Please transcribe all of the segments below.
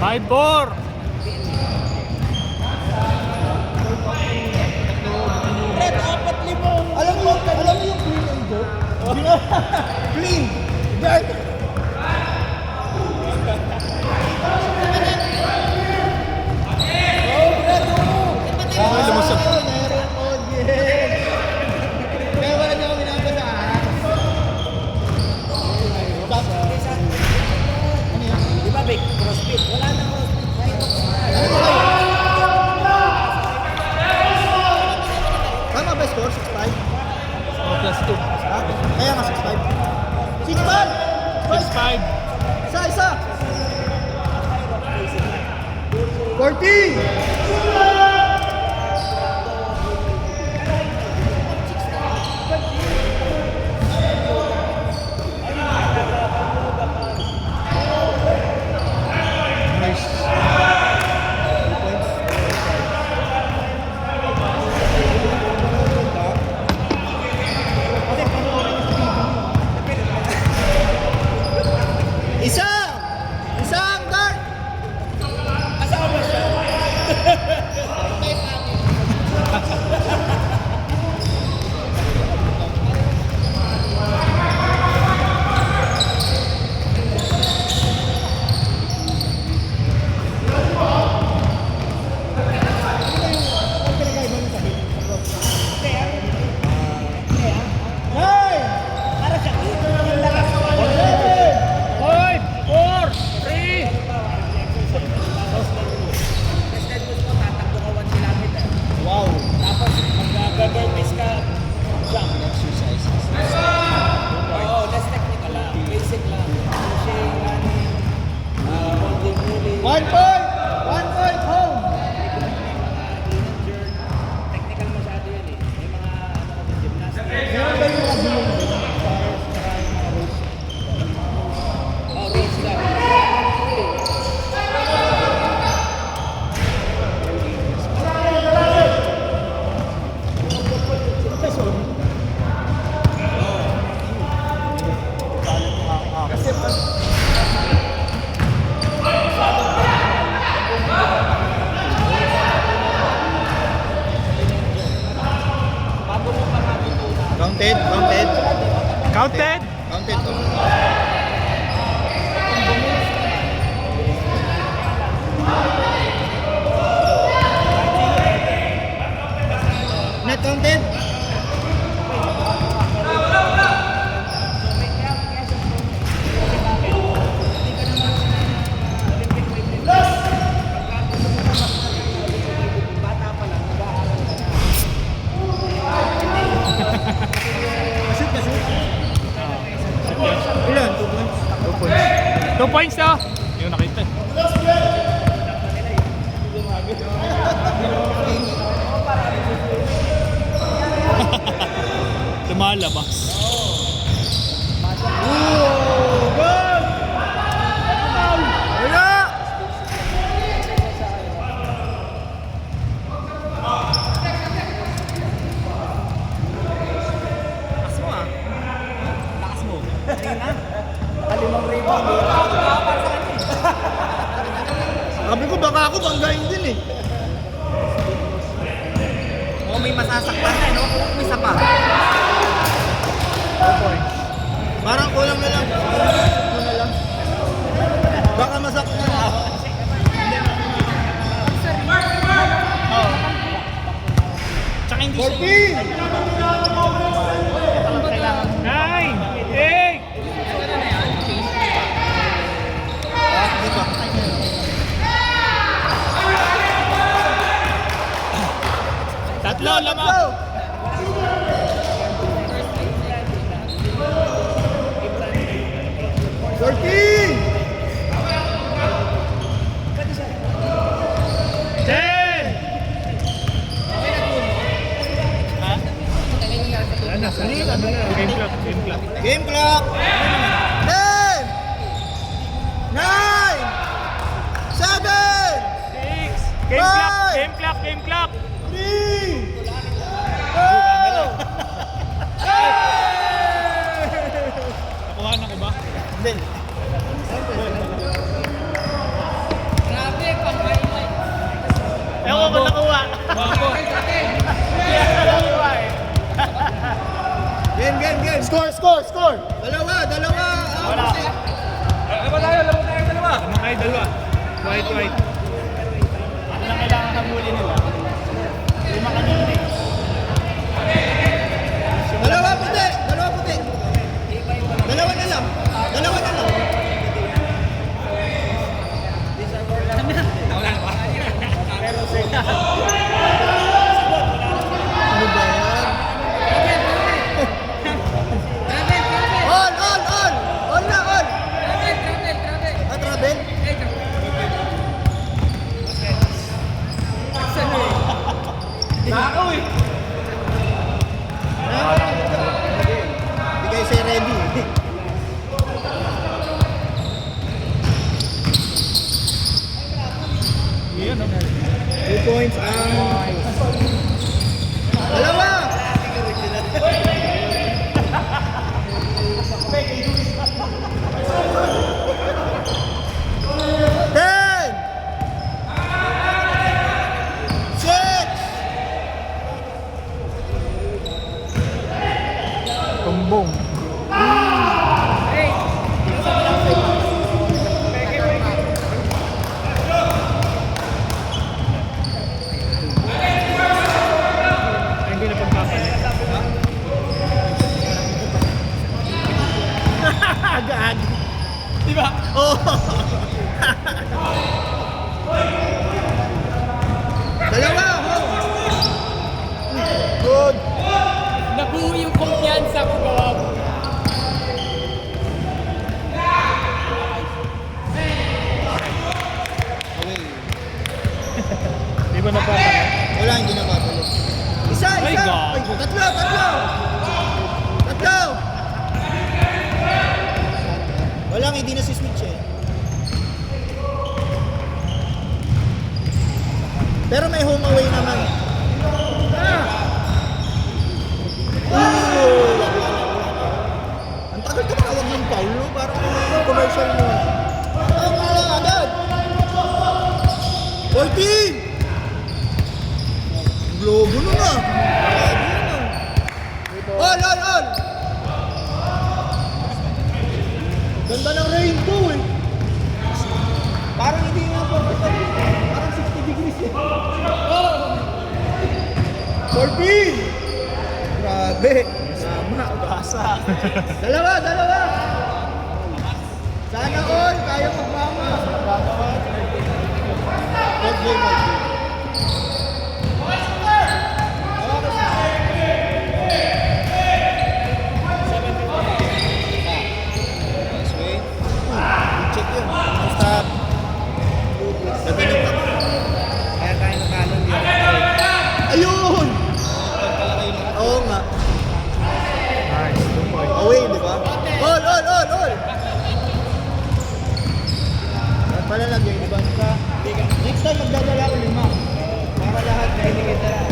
Sideboard! Red, 4,000. Alam mo yung clean and go? Clean! Dirt! Oh, Brad, lumusot. meron ko, yes! Kaya wala niya kami nabasahan. Ano yan? Di ba, Vic? Crossfit. Wala na crossfit. Tama ba score? 6-5? Plus 2. Ha? Kaya nga 6-5. 6-5! 6-5. Isa! 40! Isang dart! Kasama siya. Hey! Para siya. Yung lakas mo. 5, 4, 3. Tested mo mo, tatakbo ka 1 kilometer. Wow! Tapos, mag-burpees ka, jump. Exercises. Oo, less technical lang. Basic lang. Pushing, running, holding, moving. 1 point! 1 point home! Technical masyado yan eh. May mga gymnastics. Meron ba yung abulong Oh, race lang. Kasi pag... Counted? Counted? Counted? Counted to. Not counted? Shoot na shoot. Ilan? 2 points? 2 points. 2 points na. Yung nakita. Lumalabas. Good! Wala! Lakas mo ah. Lakas mo. Kanina. Kalimang rebound. Sabi ko baka ako banggain din eh. Oh, may masasaktan na, no? May isa pa. 2 points. Parang kulang na lang. Shoot mo na lang. Baka masak na lang. Tsaka hindi 14! siya. 9, 8. Di ba? Tatlo, lamang. Thirteen! Game clock, Five. game clock, game clock. 3! Nakuha na ko ba? Hindi. Grabe, pang-highlight. Ewan ko nakuha. Bako. Game. Score. Dalawa. Wala. Laro tayo, dalawa. Ano kayo dalawa? White. Ano lang kailangan ng huli nila? Lima kanina eh. Dalawa puti. Dalawa na lang. Ano ba yan? On! On na! Travel? Nakaw eh. Hindi kayo say ready. Yun, no? 2 points ang... Dalawa! Ten! 6! Tumbong. Ay, hindi na pagpapalit. Agad! Diba? Oh! Dalawa! Good! Nabuo yung kumpiyansa ko gawa mo. Okay. Di ba napapalit? Wala, hindi na papalo. Isa! My God. Ay, tatlo! Walang, hindi na si switch eh. Pero may home away naman. Ang tagal ka makawag ng foul, no? Parang commercial mo. Agad! 14! Globo nun ah! All! Ganda ng rainbow eh! Parang hindi nga 45, parang 60 degrees eh. 14! Grabe! Sama! Basa. Dalawa! Sana all! Kaya magmama! Good game. Check yun. Stop. Ganda ng kaya tayo nakalan yun. Ayun! Oo nga. Nice. 2 points. Away, di ba? All! At pala lang yung ibang ka. Next time magdadala ko 5. Para lahat na inikita.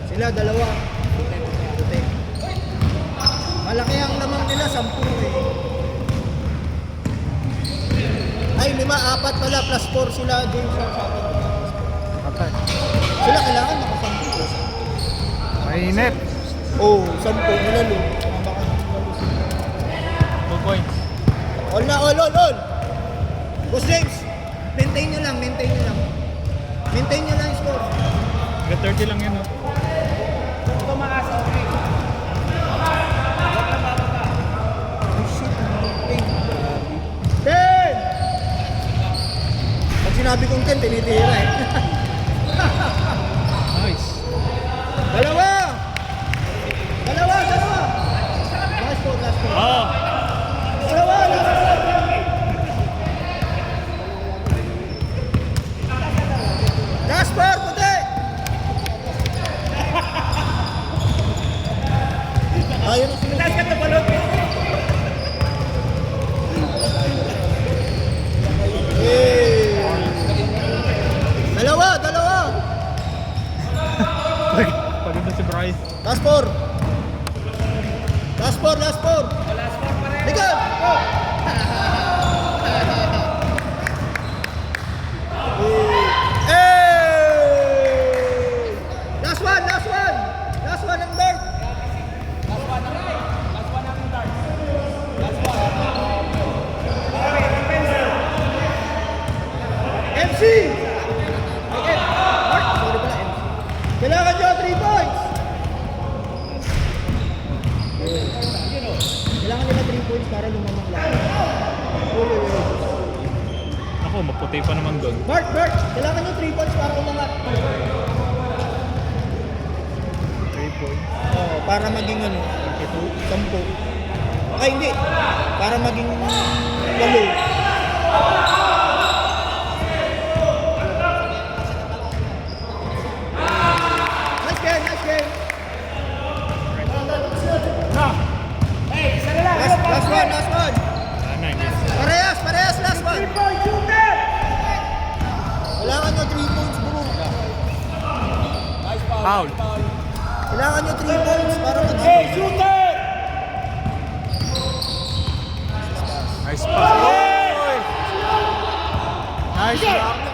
Sila, dalawa. Puti. Malaki ang lamang nila, 10 eh. Ay, 5, 4 pala, plus 4 sila dun sa akin. Okay. Sila kailangan nakasampu. Mainit. Oh, 10 nilalo. 2 points. All na, all. Boss James, maintain nyo lang. Maintain nyo lang yung score. Hanggang 30 lang yun, no? Tumaas, okay. Ten! Pag sinabi kong 10, tinitira eh. Nice. Dalawa! Last four. Oh. Dalawa! Jasper, puti! Try. Last 4. Last 4, last 4. Last four pa rin. Liga! Go! Hey! Last one, last one! Last one ang dart! Last one ang dart. Last one. MC! Okay. Mark, sorry pala, MC. Kailangan nyo 3 points! Kailangan nila 3 points para lumamang lang. Ako, maputi pa naman doon. Mark, kailangan nyo 3 points para umangat. 3 points. Oo, para maging ano, 10. Ay, hindi. Para maging 8. Nice game, nice game. Hey, isa na lang. Last one, last one. Sana, miss. Parehas, last one. Kailangan nyo 3 points, bro. Nice foul. Foul. Kailangan nyo 3 points para maging... Hey, shooter! Nice pass. Nice block.